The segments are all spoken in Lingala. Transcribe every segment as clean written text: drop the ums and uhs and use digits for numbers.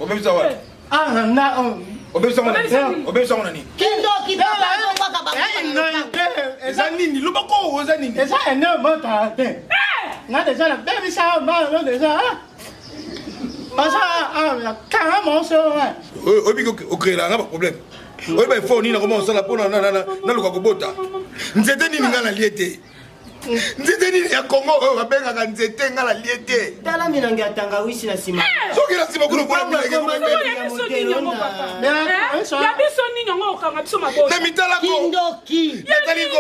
Obebe sawa. Ah na Obebe sawa nani? Obebe sawa nani? Kindo kibaba kwa kaba. Eza nini? Lubako oza nini? Eza ene mota te. Na déjà la baby sawa ba no déjà. Pasa kanga mo so wa. Obi ko créer nga problème. Obi ba fo ni na comment ça la pona na luka ko bota. Nzete nini nga na liete. Nzete nini ya Congo o babenga ka nzete nga la liete. Tala mina ngatanga wishi na sima. Soki na sima kuno pona mina ke ko Ya biso ni nyongo okanga biso maboko. Na mitala ko. Kindoki. Natali ko.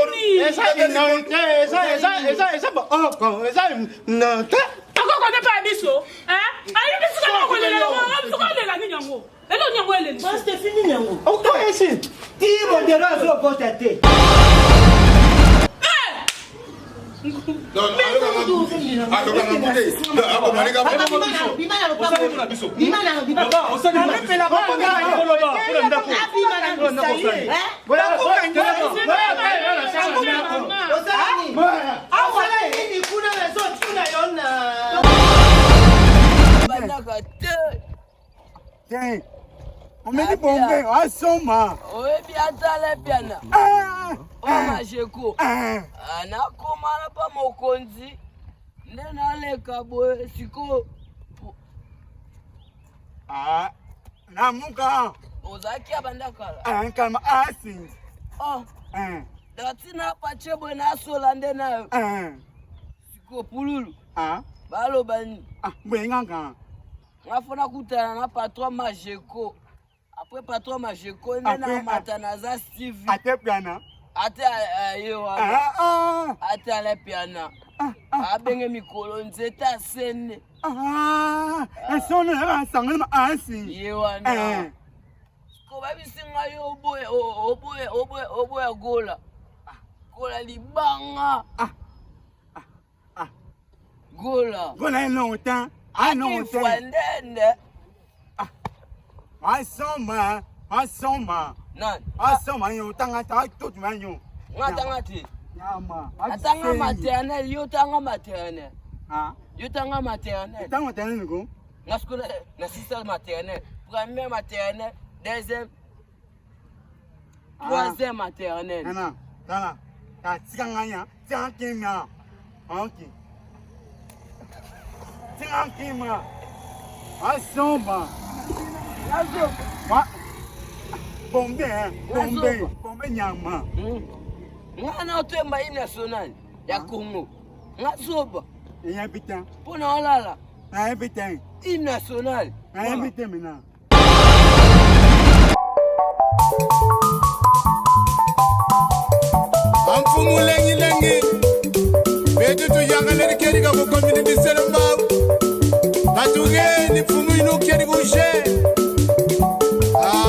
Esa ba oh esa no ta. Ako ko ne pa biso. Ayi biso ko lela ko lela ni nyongo. Elo nyongo ele. Bas te fini nyango. O ko esi. Ti mo de ra zo bota te. Non, on me dit bon ben à son ma. Oui, bien t'allais bien. Oh ma cheko. Ana komana pa mokonzi. Ndena le kabo siko. Ah, na muka. Ozaki abandakala. Kama asi. Oh. Datina pa chebo na sola ndena. Siko pululu. Balo bani. Bwenganga. Ngafuna kutana na patron Majeko. Après patron Majeko ndena matana za Steve. Atepiana. Ate ayo. Ate ale piana. Abenge mikolo nzeta sene. Esone ya sangana asi. Yewana. Ko babisinga yo oboye gola. Gola libanga. Gola. Gola longtemps. Non, Fwandende. Asoma. Nan. Asoma yo tanga ta tout manyo. Ngatanga ti. Nyama. Atanga maternel, yo tanga maternel. Yo tanga maternel. Tanga maternel ko. Ngaskole na sixième maternel, première maternel, deuxième, troisième maternel. Nana. Ta tikanganya, tikanganya. OK. Tikangima. Asoma. Nazo. Bombe nyama. Ngana otemba hii national ya Congo. Ngazoba. Yabita. Pona olala. Yabita. Hii national. Yabita mina. Amfumu lengi. Betu tu yangale keri ka ko community selamba. Batuge ni fumu inu keri ko she.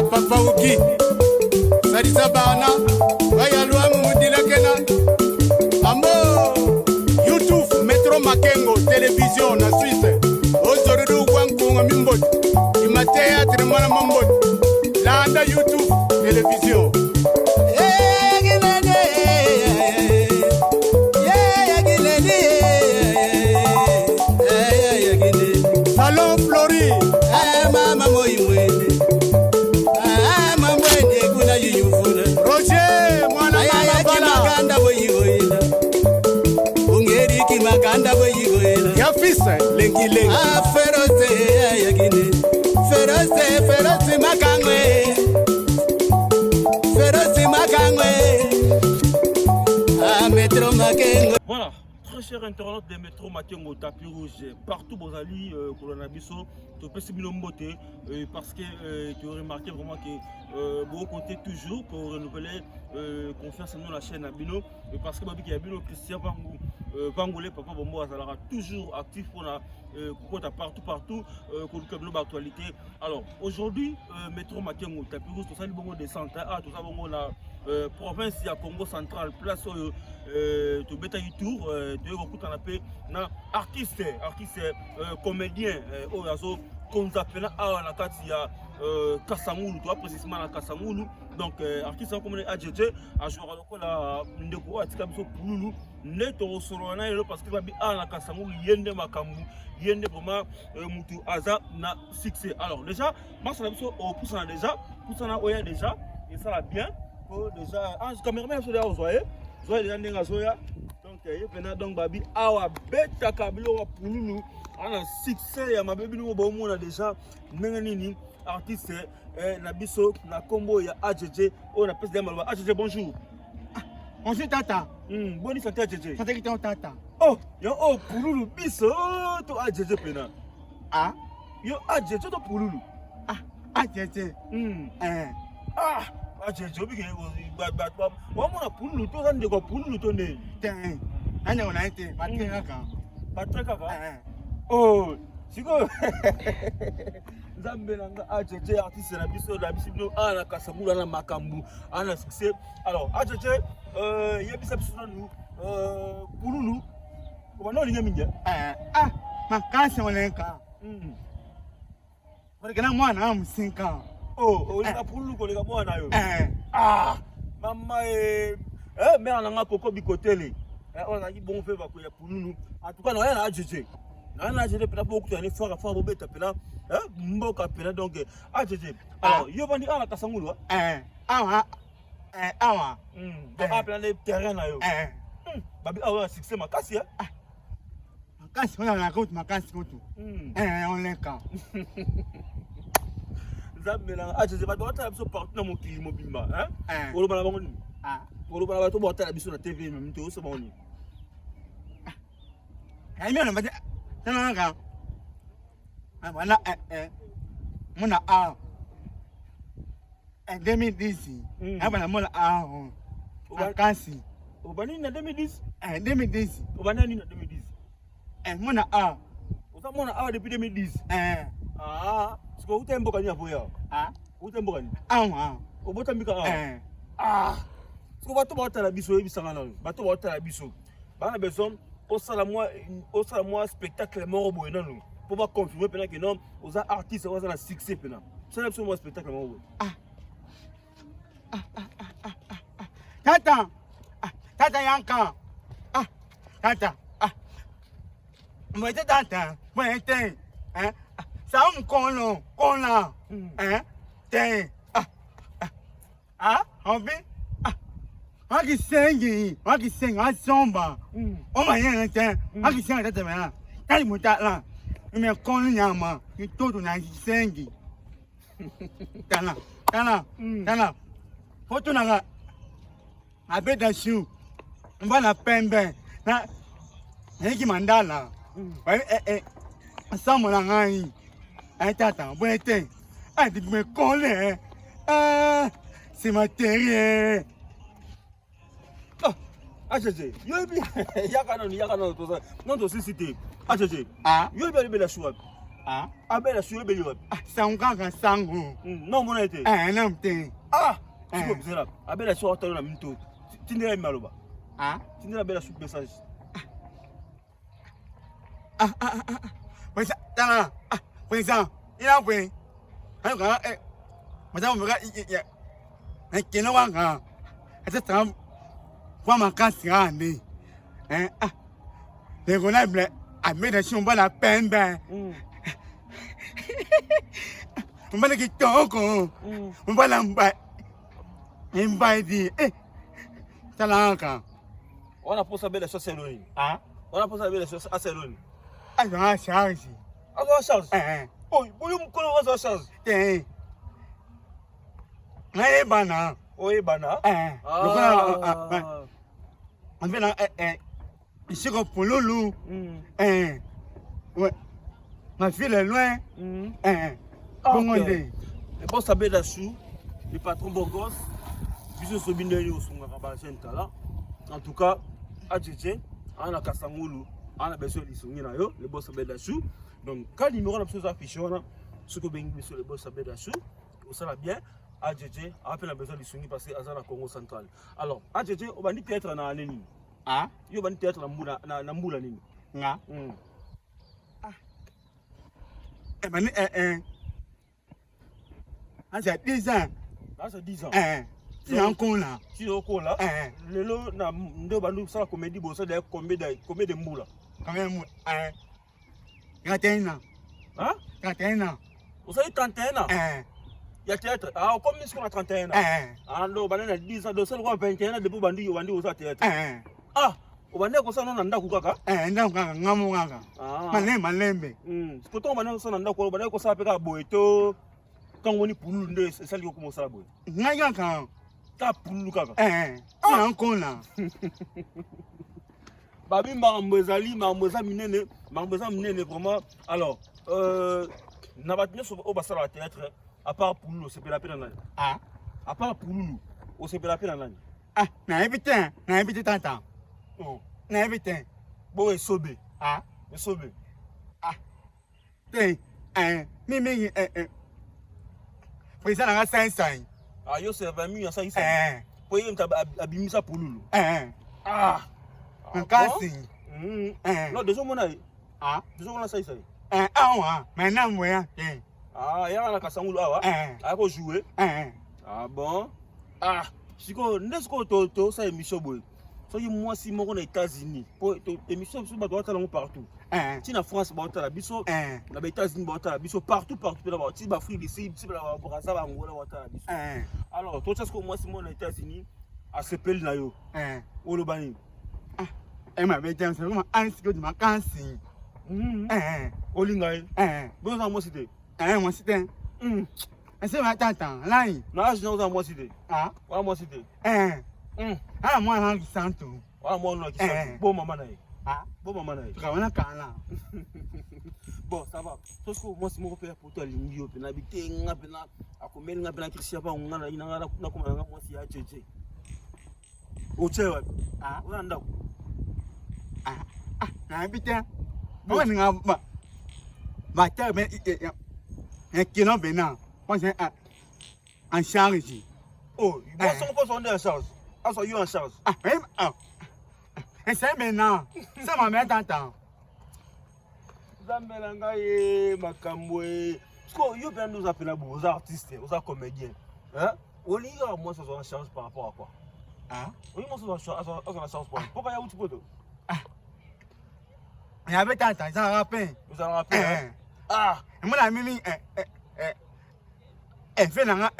Papa Uki. Sarisa bana. Waya luamu mudila kena. Amo. YouTube Metro Makengo télévision na Suisse. Ozorudu kwankunga mimbot. Imatea trimana mambot. Landa YouTube télévision. Salon Flori. Mama moimwe. Mama mwende kuna yuyufuna. Roger mwana mama bala. Makanda boyigoyina. Ungeri ki makanda boyigoyina. Ya fisa lengi. Feroze yagine. Feroze makangwe. Feroze makangwe. Metro Makengo. Voilà, très chers internautes de Métro Makengo, tapis rouge, partout Bozali, Colonabiso, tu peux se mbote parce que tu as remarqué vraiment que vous comptez toujours pour renouveler confiance en nous la chaîne Abino, parce que Babi Abino, Christian Vangoulé, Papa Bombo Azalara, toujours actif pour la partout, pour le actualité. Alors aujourd'hui, Métro Makengo, tapis rouge, tout ça, le bon descente, tout ça, bon la province ya Congo central, place to beta tour de beaucoup en appel na artiste comédien oyazo konza pena awa na kati ya Kasamulu, toi précisément na Kasamulu. Donc artiste comme AJJ a joué lokola ndeko atika biso pululu ne to sorona elo parce que babi na Kasamulu yende makambu yende vraiment mutu aza na succès. Alors déjà marche na biso au poussana déjà poussana oya déjà et ça va bien pour déjà cameraman so déjà ozoye zoye déjà ndenga zoya donc yepena donc babi awa beta kabilo wa pululu ana succès ya mabebi no ba omona déjà ndenge nini artiste na biso na combo ya AJJ on a pèse de maloba AJJ bonjour. Bonjour tata. Bonne santé AJJ. Santé qui tata. Oh yo oh pululu biso to AJJ pena. Ah Yo AJJ to pululu. AJJ. AJJ obi ke ba mona pululu to za ndeko pululu to ne. Tiens. Anya on a été batreka. Batreka va. Oh siko Nzambe nanga AJJ artiste na biso ana Kasamulu ana makambu ana succès. Alors AJJ yebisa biso nanu pululu obana olinga minja makasi olenka Kana mwana wa msinka. Olinga pululu kolinga mwana yo. Mama mère nanga koko bikotele. On a dit bon fait ba ko ya pululu. En tout cas na ya AJJ. Na AJJ pena beaucoup tane fora bobeta pena mboka pena donc AJJ. Alors yo bandi ala Kasamulu awa donc apela le terrain na yo. Babi awa succès makasi makasi on a compte makasi kotu. On lenka. Nzambe na AJJ ba doit biso partout na mokili mobimba olo bana bango ni olo bana ba to bota biso na TV même to so boni Aimé on va dire Tananga. Voilà mona en 2010 abana mona makasi obani na 2010 2010 obana ni na 2010 mona oza mona depuis 2010 parce que utembo kanya boya utembo kanya obota mbika parce que bato bota la biso ebisanga na bato bota la biso bana besoin au salamoi spectacle mort boy non pour pas confirmer pendant que non aux artistes aux a succès pendant c'est absolument spectacle mort tata yanka tata moi tata moi te ça on kona te on vit Wakisengi asomba. Oma yente, wakisengi tata mena. Tali mutala. Ime kono nyama, itoto na kisengi. Tana. Foto na abeda shu. Mbana pembe. Na hiki mandala. Asamu na ngai. Tata, bwete. Adi me kole. C'est ma terre. AJJ, yo bi yakano to ça non to cité AJJ yo bi la chouab abela chouab bi yo sanganga sangu non mon été namte siko bizera abela chouab to na minto tindela maloba tindela bela chouab message Wesa tana wesa ina kwe anga madam mga ya kino wanga ata tam kwa makasi ande lego na ble ameda shumba la pembe mbana kitoko mbana mbai di talaka ona posa bela so seloni ona posa bela so aseloni aza charge boy mukolo aza charge ngaye bana bana on vient ici au Pololo ouais ma fille est loin comment dire le boss Abel Dachou le patron Bogos biso sobindeli osunga ba sentala en tout cas AJJ ana Kasamulu ana beso lisungi na yo le boss Abel Dachou donc quand numéro na beso affiché wana ce que bengi biso le boss Abel Dachou ça va bien AJJ appelle besoin de Sungi parce que Azana Congo central. Alors AJJ on va dire théâtre na nini yo va dire théâtre na mbula nini Ah, c'est 10 ans. Ah, c'est 10 ans. Si encore là. Si encore là. Le lot, ça la comédie, ça d'ailleurs combien de mots là? Quand même, 31 ans. Hein? 31 ans. Vous avez 31 ans? Il y a théâtre. Ah, combien est-ce qu'on a 31 ans? Ah, non, on a 10 ans. Donc, c'est le 21 ans depuis Bandi, on a théâtre. Ah, on a dit que ça, on a un kaka. Non, non, malembe. Pourtant, on a dit que ça, on a boeto. Quand on est pour nous, c'est ça qui commence à boire. N'a quand. T'as pour nous, kaka. Encore là. Babi Marmezali, Marmeza Minene, vraiment. Alors, n'a pas tenu au bassin à théâtre, à part pour nous, c'est la peine. Ah, à part pour nous, c'est la peine. ah, n'a évité tant. Oh, N'a évité. bon, et sobé. Ah, Et sobé. ah. Mimi, président a 500. Ah, yo, c'est 20 000, ça, il s'est. Pour y abîmer ça pour nous. Ah, Un casting. non, déjà, mon aïe. Ah, Déjà, on a ça, il s'est. maintenant, moi, Ah, il y a un cassangou là, ah, pour jouer. Ah, bon. Ah, si n'est-ce que ça émission, boy. Soyez moi si moi aux États-Unis. Pour émission, je dois être partout. Si en France, bah la biso, les États-Unis, bah la biso partout, là-bas. Si l'Afrique ici, si la Brazza, bah Angola, bah la biso. Alors, toi, est-ce que moi si moi aux États-Unis, à ce pays là yo, au Lobani. Et ma bête, c'est vraiment un secret de ma casting. Au Lingaï. Bon, à moi c'était. Moi, c'était. C'est ma tante, là. Non, je n'ai pas moi c'était. Ah, Moi c'était. ah, moi, là, qui sent tout. Moi, non, qui ça. Bon, maman, Ah, bon, maman. tu vas voir là. Bon, ça va. Parce que moi, si mon père pour toi, l'ingio, puis n'habiter, n'a pas, à combien n'a pas Christian, pas on a, il n'a pas comment moi si à Tchétché. Au Tchétché, Ah, on a un n'a évité. Moi, je n'ai pas. Ma terre, mais un kilo bénin. Moi, c'est en charge. Oh, il va s'en en charge. Ah, ça y est en charge. Ah, même. Et c'est maintenant. C'est ma mère t'entend. Zambelanga ye Makambwe. Parce que yo bien nous appelons aux artistes, aux comédiens. Hein? On y a moi ça en charge par rapport à quoi? Ah, Oui, moi ça en charge par pourquoi il y a où tu peux tout? il y avait t'entend, ça rappelle. Vous allez rappeler. Ah, Moi, la mimi, elle fait la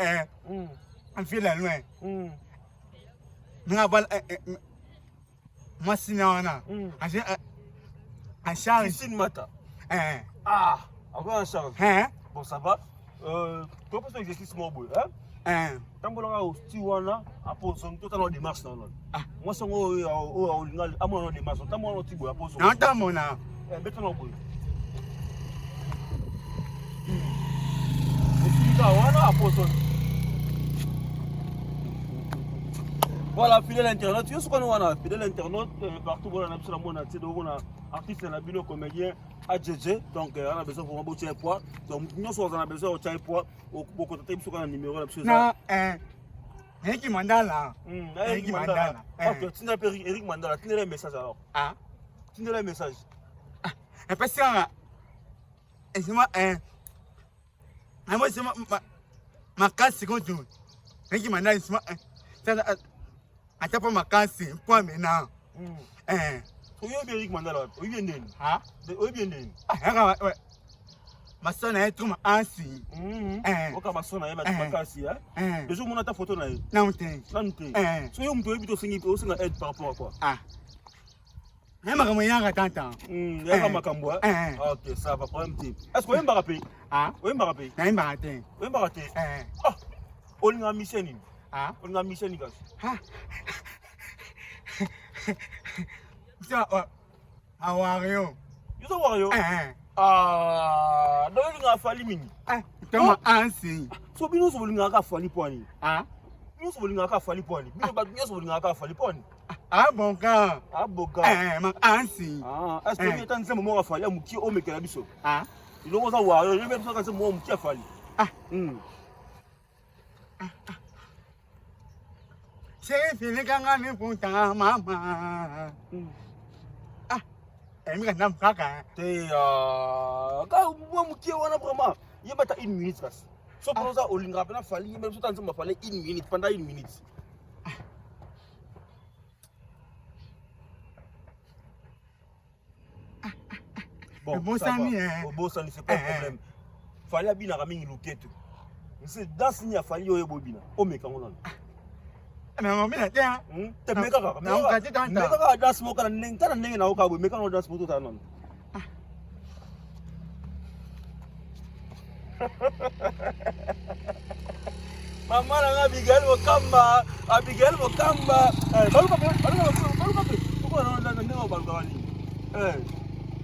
elle fait la loin. Nous avons moi, sinon, on a en charge. ici le matin. Ah, encore en charge. Bon, ça va. Tu peux faire exercice mon boy, hein? Tant que l'on a Tiwana, après son total démarche dans l'autre. Moi, c'est moi, à mon démarche. Tant que l'on a Tiwana, après son. Non, t'as mon âme. Maintenant, boy. Voilà, après son. Voilà, fidèle internaute. Tu sais ce qu'on a fidèle internaute partout où on a besoin de monde, tu sais, on a artiste, on a bino comédien, AJJ. Donc, on a besoin de faire un poids. Donc, nous sommes en besoin de faire un poids. Au côté de un numéro, Non, Eric Mandala. Eric Mandala. Ok, tu n'as pas Eric Mandala. Tu n'as un message alors. Ah, Tu n'as un message. et parce que c'est moi, moi, c'est ma casse, c'est comme tout. Eric Mandala, c'est moi, attends pas ma casse, point maintenant. Oui, Eric Mandala. Oui, bien né. Ah, Oui, bien né. ouais. Ma soeur est trop ainsi. Ok, ma soeur, elle m'a cassé. Le jour où on a ta photo, là. Non, t'es. Là, tu es. Si on peut éviter de aide par rapport à quoi? Ah, elle m'a remis un attends. Il y a Makambo. Ok, ça va, problème. Est-ce qu'on va rappeler? Ah, Oui, on va rappeler. n'a pas raté. Oui, on va rater. Ah, on a mission. Ah, On a mission. ah. Ça, ah, Wario. You know what? Ah, donc on a fallu mini. Ah, comment ainsi? So, nous sommes venus à fallu poignet. Ah, Nous sommes venus à fallu poignet. Nous sommes venus à fallu poignet. ah, bon gars. Ah, boga. Ma ainsi. Ah, est-ce que tu as un moment à fallu à Mouki au Mekelabiso? Ah, Il nous a voir, je vais me faire un moment Mouki à fallu. ah. C'est fini quand on est pour ta maman. Ah, mika na mkaka. Te ka moi mukie wana vraiment. Yeba ta 1 minute basi. So pour ça olinga pena fali même so tanzo mafale 1 minute pendant 1 minute. Bon sani Bon sani c'est pas un problème. Fali abina ramingi loketo. C'est dans signa fali yo bobina. O meka ngona. Mais mon mien était hein. Te meka ka. Na ukati tanta. Meka ka das mo kana neng tana neng na o ka bo meka no das mo to ta non. Mama na Abigail Mokamba.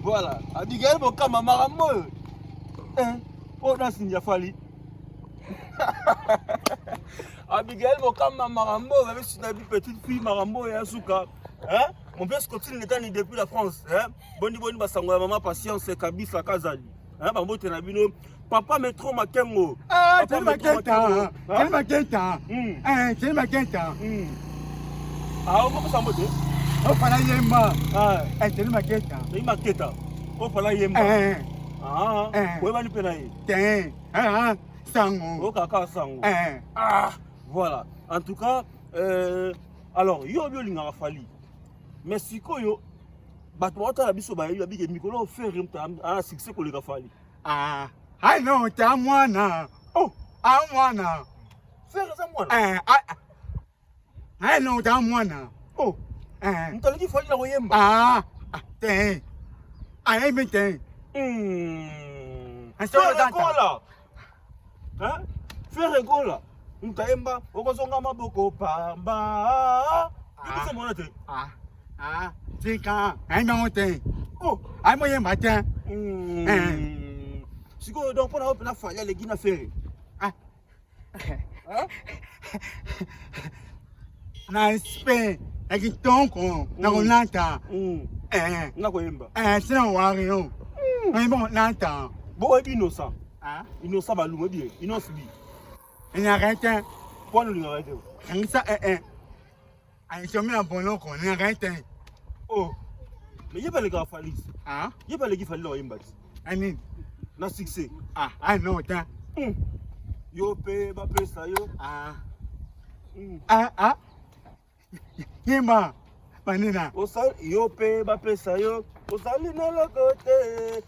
Voilà, Abigail Mokamba marambo. Oh dans signa fali. Abigail Mokamba marambo, même si tu as une petite fille marambo et Asuka. Hein? Mon père continue l'état depuis la France. Hein? Boni basango maman patience kabisa kazali. Hein? Bambo tenabino. Papa Metro Makengo. Ah, c'est ma quête. C'est ma quête. C'est ma quête. Ah, on peut pas s'emboter. Oh, fala yemba. Ah, c'est ma quête. c'est ma quête. Oh, fala yemba. Ah, où est-ce que tu Tiens, sango. Oh, kaka sango. Ah, voilà. En tout cas, alors, yo linga fali. Mais si koyo, batouata la biso ba yo bige mikolo faire un succès ko linga fali. Ah, I know ta mwana. Oh, a mwana. Faire ça mwana. I know ta mwana. Oh, mtaliki fali na koyemba. Ah, tiens. I ain't been. Faire gola. Hein? Faire gola. Mtaemba okozonga maboko pamba. Ndiko mwana te. Tika, I know te. Oh, I mo yemba te. Siko donc pour na fali les gina faire. Na spe, ekitonko, na konata. Na koyemba. Sina wario. Bon nata. Bo ebi innocent. Innocent balungo bien. Innocent bi. Il arrête. Pour nous arrêter. Ça Ai somi na bono ko ni arrête. Oh. Mais yeba le gars falis. Yeba le gars falis lo yemba. Ani. Na succès. I know that. Yo pe ba pesa yo. Yemba. Manina. Osal yo pe ba pesa yo. Osali na lokote.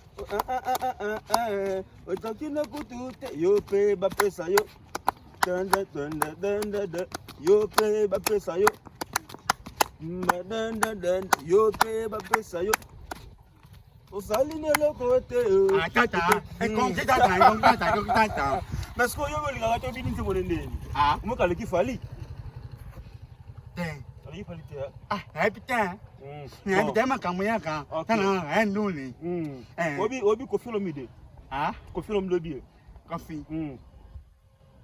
Otakina kutute. Yo pe ba pesa yo. Danda. Yo pe ba pesa yo. Danda. Yo pe ba pesa yo. Osali na lokote. Tata. Tata. Mais ce que yo linga gato bini te monende. Mo kale ki fali. Ali fali te. Putain. Ni dema kamuyaka. Tana nduli. Obi Kofi Olomide. Kofi Olomide. Kofi.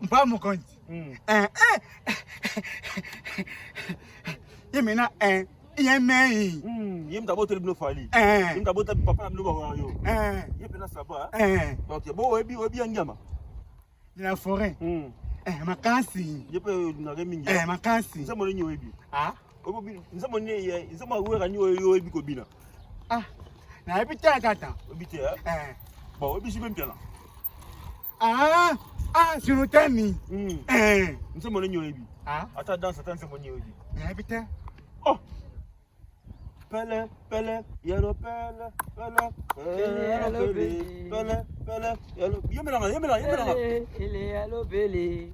Mpa mo konti. Yemena yemei. Yem tabo tele bino fali. Yem tabo tele papa bino ba yo. Yepena saba. OK, bo obi anyama. La forêt. Makasi. Yepe na remingi. Makasi. Nzamo nyo ebi. Obi nzamo ne nzamo awera nyo yo ebi ko bina. Na ebi tata. Obi te bon obi jibe mpela. Sunu tani. Nzamo nyo ebi. Ata danse ata nzamo nyo ebi. Na ebi te. Oh. Pele, yellow pele, yellow. Yemela. Ele yellow pele,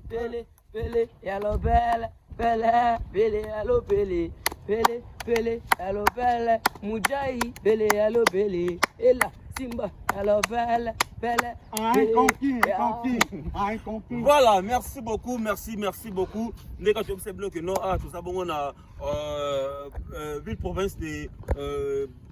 yellow pele, yellow pele, yellow pele, Mujai, pele, yellow pele, Ela, Simba, yellow pele. Compris. Voilà, merci beaucoup. Les gars, je sais bien que non, tout ça, bon, on a ville province de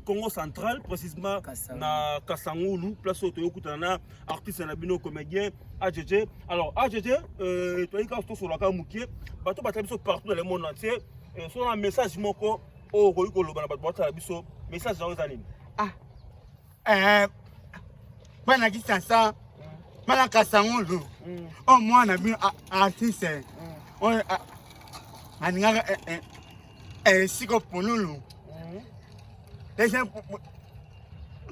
Congo central, précisément na Kasangoulou, place où tu as artiste et comédien AJJ. Alors AJJ, tu as dit que sur la Kamouké, bateau partout dans le monde entier. Sur un message moko au Royuko Lobana bateau message dans les animes. Bana kisasa bana Kasangoulou. Oh moi na bien artiste. On aninga siko punulu.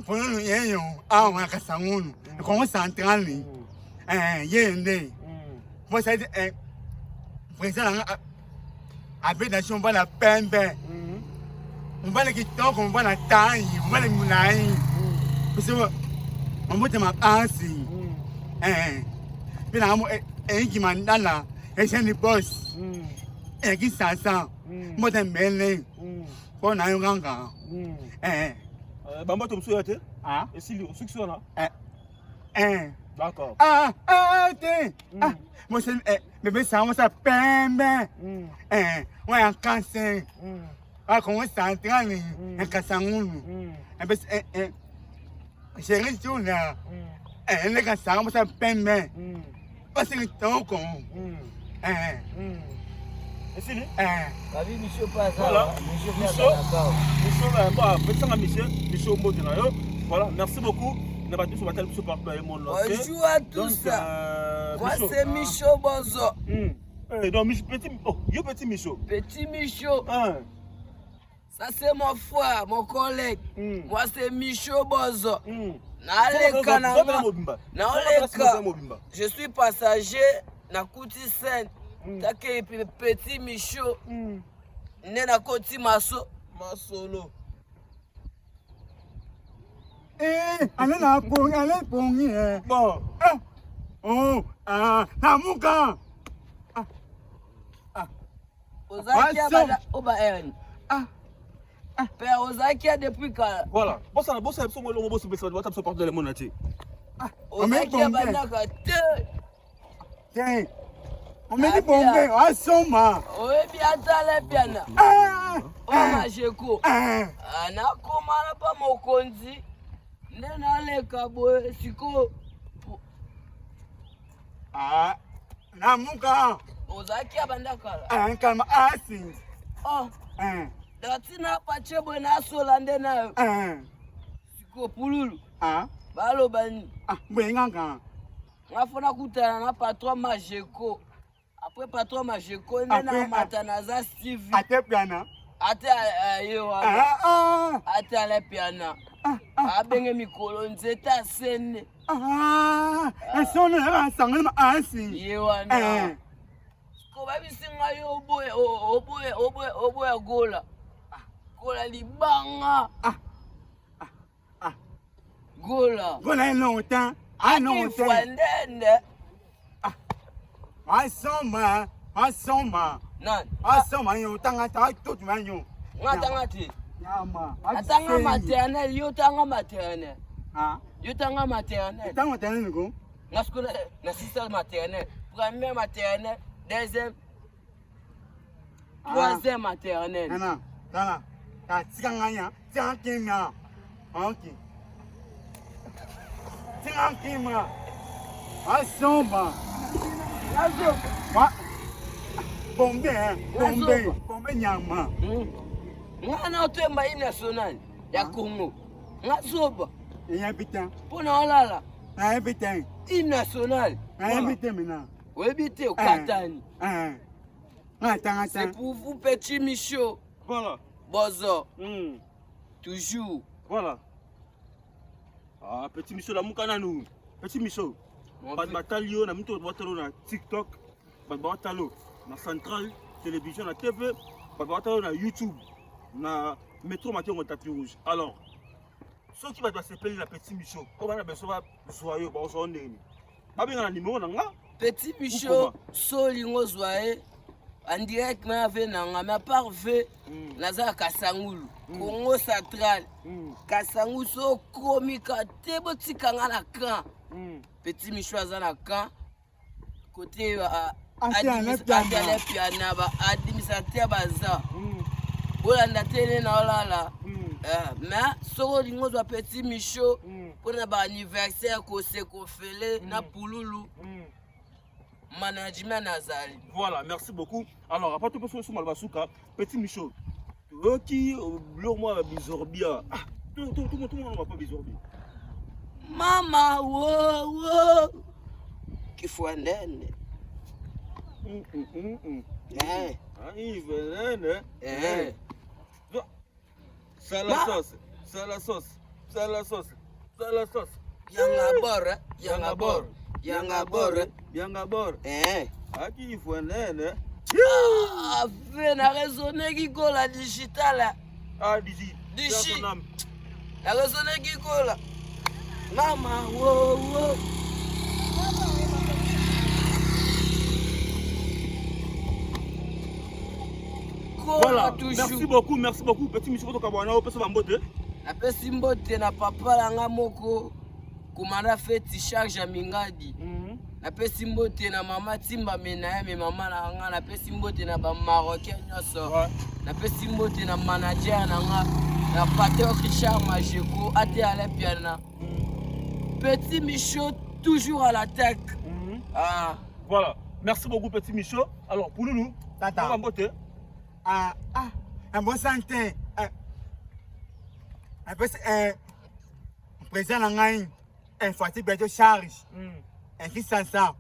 Fonunu yeyo awa kasangunu. Ko centrali. Yende. Moi ça dit président habitation va la pembe. On va le kitoko, on va la taille, on va le moulay. Parce que on va te m'assi. Puis là qui mandala et c'est le boss. Et qui ça moi t'aime bien. Pour na yonganga. Bamba tu me souhaites? Ah. Et si le succès là? D'accord. Moi c'est bébé ça on ça pembe. Ouais un cancer. Ah comment ça entraîne un kasangunu. J'ai réussi là. Le kasang moi ça pembe. Parce que ton con. Et si Babi Michaud pas ça. Voilà. Michaud Michaud voilà, merci beaucoup. On va tous sur le partout et mon nom. Bonjour à tous. Moi c'est Michaud Bozo. Donc petit petit Michaud. Petit Michaud. Ça c'est mon frère, mon collègue. Moi c'est Michaud Bozo. Je suis passager na Kuti Saint. Take petit Michaud. Né na Koti Masolo. Allez na pongi. Bon. Namuka. Ozakia bada oba en. Père Ozakia depuis quand? Voilà. Bon ça c'est moi le boss on va taper porte de la monnaie. Ozakia bada ka Tiens. On met des bombes, on soma. Oui, bien talé bien. Oh Majeko. Anakomana pa mokonzi. Nena le kabo siko. Namuka. Ozakia banda kala. Kalma asi. Oh. Datina pachebo na sola ndena. Siko pululu. Balo bani. Bwenganga. Ngafona kutana na patron Majeko. Après patron Majeko nena matanaza Steve. Ate piana. Ate yo. Ate ale piana. Abenge mikolo nzeta sene. Esono ya sangana asi. Yewana. Ko babisinga yo oboye gola. Gola libanga. Gola. Gola longtemps. Ndende. Asoma. Nan. Asoma yo tanga ta tout manyo. Ngatanga ti. Nyama. Atanga maternel, yo tanga maternel. Yo tanga maternel. Tanga maternel ngo. Ngaskole na sister maternel, première maternel, deuxième, troisième maternel. Nana. Ta tikanganya, tikangnya. OK. Tikangnya. Asoma. Bombe nyama. Ngana otemba national ya Congo. Ngazoba. Yabita. Pona olala. Yabita. National. Yabita mina. Webite okatani. C'est pour vous petit Michaud. Voilà. Bozo. Toujours. Voilà. Petit Michaud la mukana nous. Petit Michaud. Pas de batalio na mito batalo na TikTok, pas de batalo na Central Télévision na TV, pas de batalo na YouTube, na Métro Mathieu au tapis rouge. Alors, ceux qui va s'appeler la Petit Michaud, on va besoin joyeux, on s'en est. Pas bien un numéro là. Petit Michaud, solingo joyeux. En direct, mais avec na part V, naza Kasangulu, Congo Central, Kasangu so komika tebo tikanga na kan. Petit Michaud aza na kan côté administrateur piana ba administrateur baza. Bolanda tene na olala. Mais soko lingo zo Petit Michaud pour na ba anniversaire ko se ko fele na pululu. Management Nazali. Voilà, merci beaucoup. Alors, après tout, sur Malbasuka, Petit Michaud. Qui, moi, Bizorbia. Tout le monde ne va pas Bizorbia. Mama, wow. Qui faut un nene. C'est la sauce. Ça la sauce. Ça la sauce. Yanga bor. Bianga bor. Aki il faut nene. Ah, fait na raisonner qui cola digital. Ah, d'ici. D'ici. La raisonner qui cola. Mama, wow. Voilà, merci beaucoup, petit monsieur Kabwana, au pesa bambote. Napesi mbote na papa langa moko kumanda feti charge ya mingadi. Napesi mbote na mama Timba Menaye me mama na nga napesi mbote na ba Marocain nyoso. Napesi mbote na manager na nga na Patrick Richard Majeko ate ale piana. Petit Michaud toujours à l'attaque. Ah, voilà. Merci beaucoup petit Michaud. Alors pour nous, Tata. Bambote. Un bon santé. Président Langaï, un fatigue de charge. Un fils sans ça.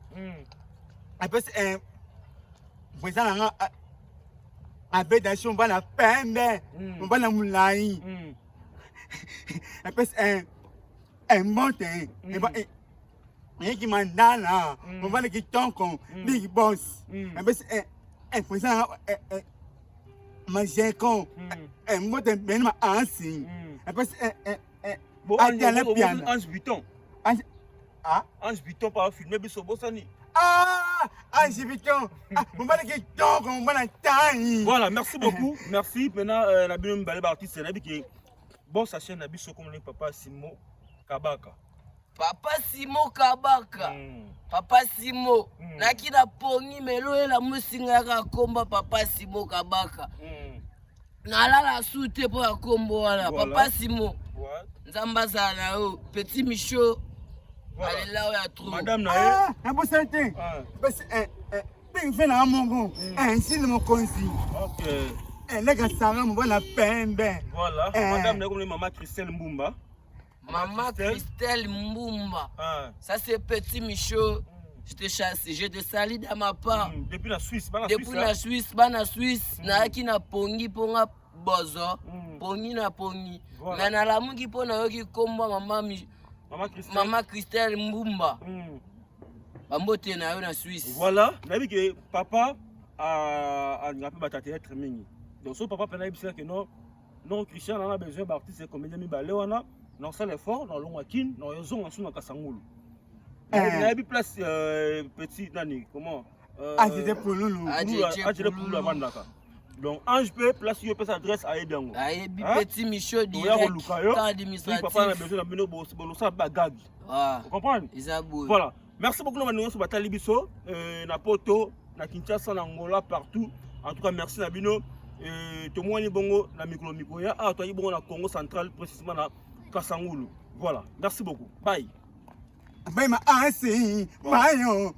Un président Langaï, un peu d'achat, on va la peine, on va la moulaï. Un bon temps. Un qui mandale, on va le quitter comme Big Boss. Un président. Majeko, un mot de ben ansi. Bon, Ange Vuitton. Ange Vuitton par filmer biso bosani. Ange Vuitton. On va le donc on va la taille. Voilà, merci beaucoup. Merci. Maintenant la bien balé artiste na biki. Bon sa chaîne na biso comme le papa Simo Kabaka. Papa Simo Kabaka. Papa Simo. Naki na pongi melo la musinga ka komba Papa Simo Kabaka. Nalala soute po ya kombo wala. Papa Simo. Nzamba sana o petit Michaud. Allez là où ya trop. Madame na un bon santé. Parce ben fait na mongo. Ainsi le mon consi. OK. Les gars ça me va la peine. Voilà. Madame na comme maman Christelle Mbumba. Maman Christelle Mbumba. Ça c'est petit Michaud. Je te chasse, je te salue dans ma part. Depuis la Suisse, bana Suisse, na ki na pongi ponga bozo, pongi na pongi. Mais na la mungi pona yoki komba maman Christelle Mbumba. Bambote na yo na Suisse. Voilà, na bi que papa a ngapi batata être mingi. Donc so papa pena ibisa que non Christian a besoin d'artistes comme Demi Balewana. Non, c'est l'effort, dans l'Ongakin, dans les zones en dessous de Kassangoulou. Il y a une place petit, Nani, comment Adjede Pouloulou. Adjede Pouloulou avant Dakar. Donc, Ange peut placer une adresse à Edango. Ayebi petit Michaud direct, temps administratif. Papa a besoin d'un bénévole, c'est un bagage. Vous comprenez? Voilà. Merci beaucoup, nous avons battu Bisso, na Poto, na Kinshasa, na Angola, partout. En tout cas, merci Nabino. Tout le monde est bon, na Mikoya. Ah, toi, il est bon, na Congo central, précisément na Kassangoulou. Voilà, merci beaucoup. Bye. Bye, ma ansi, bye.